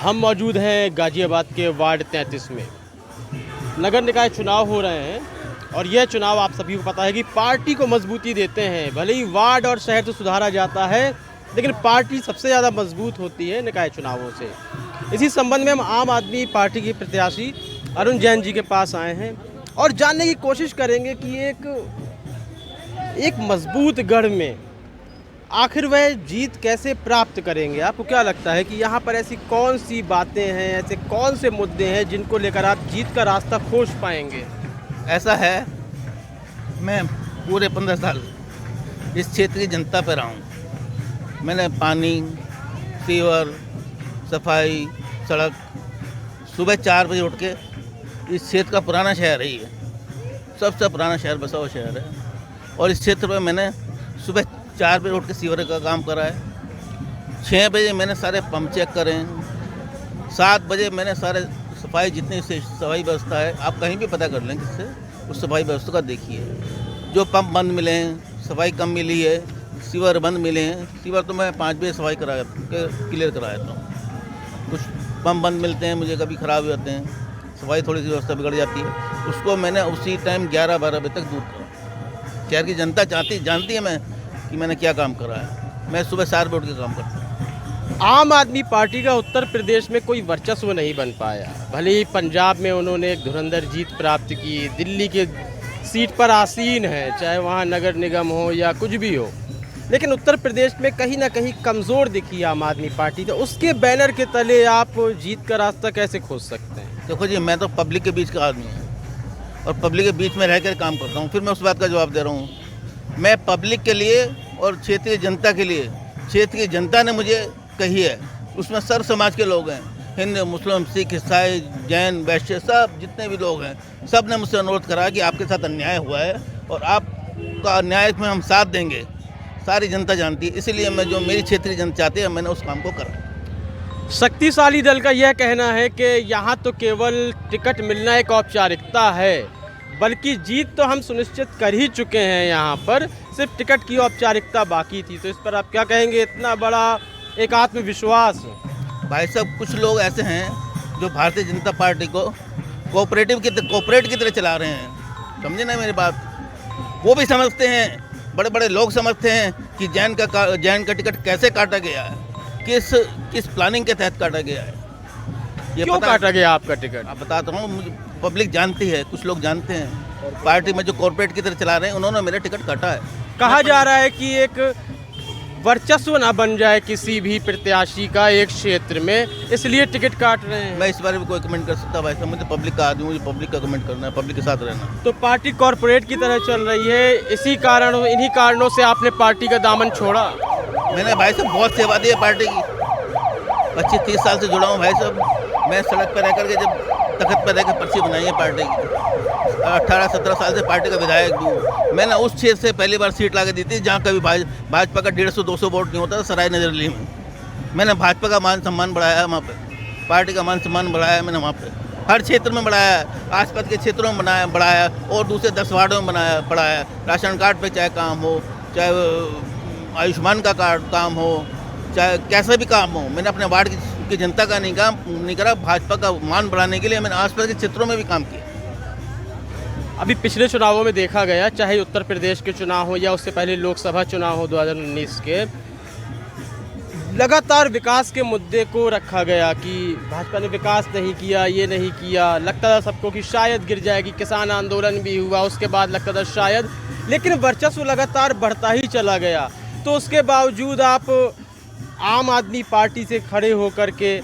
हम मौजूद हैं गाजियाबाद के वार्ड 33 में। नगर निकाय चुनाव हो रहे हैं और यह चुनाव आप सभी को पता है कि पार्टी को मजबूती देते हैं। भले ही वार्ड और शहर तो सुधारा जाता है, लेकिन पार्टी सबसे ज़्यादा मजबूत होती है निकाय चुनावों से। इसी संबंध में हम आम आदमी पार्टी के प्रत्याशी अरुण जैन जी के पास आए हैं और जानने की कोशिश करेंगे कि एक मजबूत गढ़ में आखिर वह जीत कैसे प्राप्त करेंगे। आपको क्या लगता है कि यहाँ पर ऐसी कौन सी बातें हैं, ऐसे कौन से मुद्दे हैं जिनको लेकर आप जीत का रास्ता खोज पाएंगे? ऐसा है, मैं पूरे 15 साल इस क्षेत्र की जनता पर रहा हूँ। मैंने पानी, सीवर, सफाई, सड़क, सुबह 4 बजे उठ के इस क्षेत्र का पुराना शहर है, ये सबसे पुराना शहर, बसा हुआ शहर है। और इस क्षेत्र में मैंने सुबह 4 बजे उठ के सीवर का काम करा है। 6 बजे मैंने सारे पंप चेक करे हैं। 7 बजे मैंने सारे सफाई, जितनी से सफाई व्यवस्था है, आप कहीं भी पता कर लें किससे, उस सफाई व्यवस्था का देखिए। जो पंप बंद मिले हैं, सफाई कम मिली है, सीवर बंद मिले हैं। सीवर तो मैं 5 बजे सफाई क्लियर कराया था। कुछ पंप बंद मिलते हैं, मुझे कभी ख़राब हो जाते हैं, सफाई थोड़ी सी व्यवस्था बिगड़ जाती है, उसको मैंने उसी टाइम 11-12 बजे तक दूर करा। शहर की जनता जानती है मैं कि मैंने क्या काम करा है। मैं सुबह 4 बजे उठ के काम करता हूँ। आम आदमी पार्टी का उत्तर प्रदेश में कोई वर्चस्व नहीं बन पाया। भले ही पंजाब में उन्होंने एक धुरंधर जीत प्राप्त की, दिल्ली के सीट पर आसीन है, चाहे वहाँ नगर निगम हो या कुछ भी हो, लेकिन उत्तर प्रदेश में कहीं ना कहीं कमज़ोर दिखी आम आदमी पार्टी। तो उसके बैनर के तले आप जीत का रास्ता कैसे खोज सकते हैं? देखो जी, मैं तो पब्लिक के बीच का आदमी हूँ और पब्लिक के बीच में रहकर काम करता हूँ। फिर मैं उस बात का जवाब दे रहा हूँ। मैं पब्लिक के लिए और क्षेत्रीय जनता के लिए, क्षेत्र की जनता ने मुझे कही है, उसमें सर्व समाज के लोग हैं, हिंदू, मुस्लिम, सिख, ईसाई, जैन, वैश्य, सब जितने भी लोग हैं, सब ने मुझसे अनुरोध करा कि आपके साथ अन्याय हुआ है और आपका अन्याय में हम साथ देंगे। सारी जनता जानती है, इसलिए मैं जो मेरी क्षेत्रीय जनता चाहती है, मैंने उस काम को करा। शक्तिशाली दल का यह कहना है कि यहाँ तो केवल टिकट मिलना एक औपचारिकता है, बल्कि जीत तो हम सुनिश्चित कर ही चुके हैं, यहाँ पर सिर्फ टिकट की औपचारिकता बाकी थी। तो इस पर आप क्या कहेंगे? इतना बड़ा एक आत्मविश्वास। भाई साहब, कुछ लोग ऐसे हैं जो भारतीय जनता पार्टी को कोऑपरेट की तरह चला रहे हैं। समझे ना मेरी बात? वो भी समझते हैं, बड़े बड़े लोग समझते हैं कि जैन का टिकट कैसे काटा गया है, किस प्लानिंग के तहत काटा गया है। ये क्यों काटा गया आपका टिकट? आप बताता हूँ, मुझे पब्लिक जानती है, कुछ लोग जानते हैं। पार्टी में जो कॉर्पोरेट की तरह चला रहे हैं, उन्होंने मेरा टिकट काटा है। कहा जा रहा है कि एक वर्चस्व ना बन जाए किसी भी प्रत्याशी का एक क्षेत्र में, इसलिए टिकट काट रहे हैं। मैं इस बारे में कोई कमेंट कर सकता भाई साहब? मुझे पब्लिक का आदमी, मुझे पब्लिक का कमेंट करना है, पब्लिक के साथ रहना। तो पार्टी कॉर्पोरेट की तरह चल रही है, इन्हीं कारणों से आपने पार्टी का दामन छोड़ा? मैंने भाई साहब बहुत सेवा दी है पार्टी की। 25-30 साल से जुड़ा हूँ भाई साहब। मैं सड़क पर रह करके, जब तखत पर रह कर पर्ची बनाई है पार्टी की। 18-17 साल से पार्टी का विधायक हूँ। मैंने उस क्षेत्र से पहली बार सीट ला के दी थी जहाँ कभी भाजपा का 150-200 वोट नहीं होता था, सराय नजरली में। मैंने भाजपा का मान सम्मान बढ़ाया है वहाँ पे, पार्टी का मान सम्मान बढ़ाया है मैंने वहाँ पे, हर क्षेत्र में बढ़ाया है। आसपास के क्षेत्रों में बढ़ाया और दूसरे 10 वार्डों में बढ़ाया। राशन कार्ड पे चाहे काम हो, चाहे आयुष्मान का कार्ड काम हो, चाहे कैसा भी काम हो, मैंने अपने वार्ड की जनता का नहीं करा, भाजपा का मान बढ़ाने के लिए मैंने आसपास के क्षेत्रों में भी काम किया। अभी पिछले चुनावों में देखा गया, चाहे उत्तर प्रदेश के चुनाव हो या उससे पहले लोकसभा चुनाव हो 2019 के, लगातार विकास के मुद्दे को रखा गया कि भाजपा ने विकास नहीं किया, ये नहीं किया। लगता था सबको कि शायद गिर जाएगी। किसान आंदोलन भी हुआ, उसके बाद लगता था शायद, लेकिन वर्चस्व लगातार बढ़ता ही चला गया। तो उसके बावजूद आप आम आदमी पार्टी से खड़े होकर के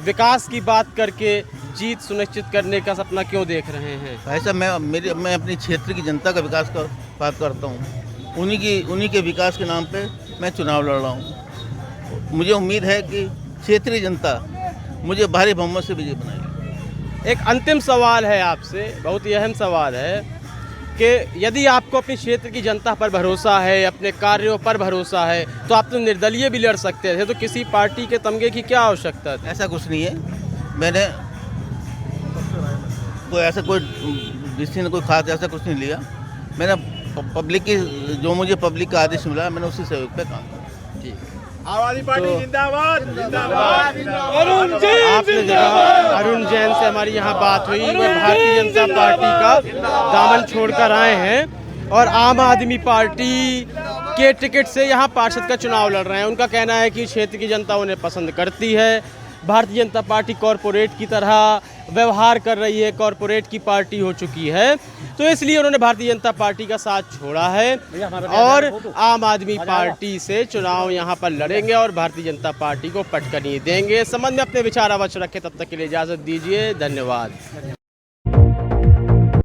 विकास की बात करके जीत सुनिश्चित करने का सपना क्यों देख रहे हैं? भाई साहब, मैं अपनी क्षेत्र की जनता का विकास का बात करता हूँ। उन्हीं के विकास के नाम पे मैं चुनाव लड़ रहा हूँ। मुझे उम्मीद है कि क्षेत्रीय जनता मुझे भारी बहुमत से विजय बनाएगी। एक अंतिम सवाल है आपसे, बहुत ही अहम सवाल है कि यदि आपको अपने क्षेत्र की जनता पर भरोसा है, अपने कार्यों पर भरोसा है, तो आप तो निर्दलीय भी लड़ सकते थे। तो किसी पार्टी के तमगे की क्या आवश्यकता थी? ऐसा कुछ नहीं है। मैंने कोई डिसीजन, कोई खास ऐसा कुछ नहीं लिया। मैंने पब्लिक की, जो मुझे पब्लिक का आदेश मिला, मैंने उसी सहयोग पे काम किया। ठीक। आवादी पार्टी तो- जिंदाबाद जिंदाबाद आपने देखा अरुण जैन से हमारी यहाँ बात हुई, वे भारतीय जनता पार्टी का दामन छोड़कर आए हैं और आम आदमी पार्टी के टिकट से यहाँ पार्षद का चुनाव लड़ रहे हैं। उनका कहना है कि क्षेत्र की जनता उन्हें पसंद करती है, भारतीय जनता पार्टी कॉरपोरेट की तरह व्यवहार कर रही है, कॉरपोरेट की पार्टी हो चुकी है, तो इसलिए उन्होंने भारतीय जनता पार्टी का साथ छोड़ा है और आम आदमी पार्टी से चुनाव यहाँ पर लड़ेंगे और भारतीय जनता पार्टी को पटकनी देंगे। इस संबंध में अपने विचार अवश्य रखें। तब तक के लिए इजाज़त दीजिए, धन्यवाद।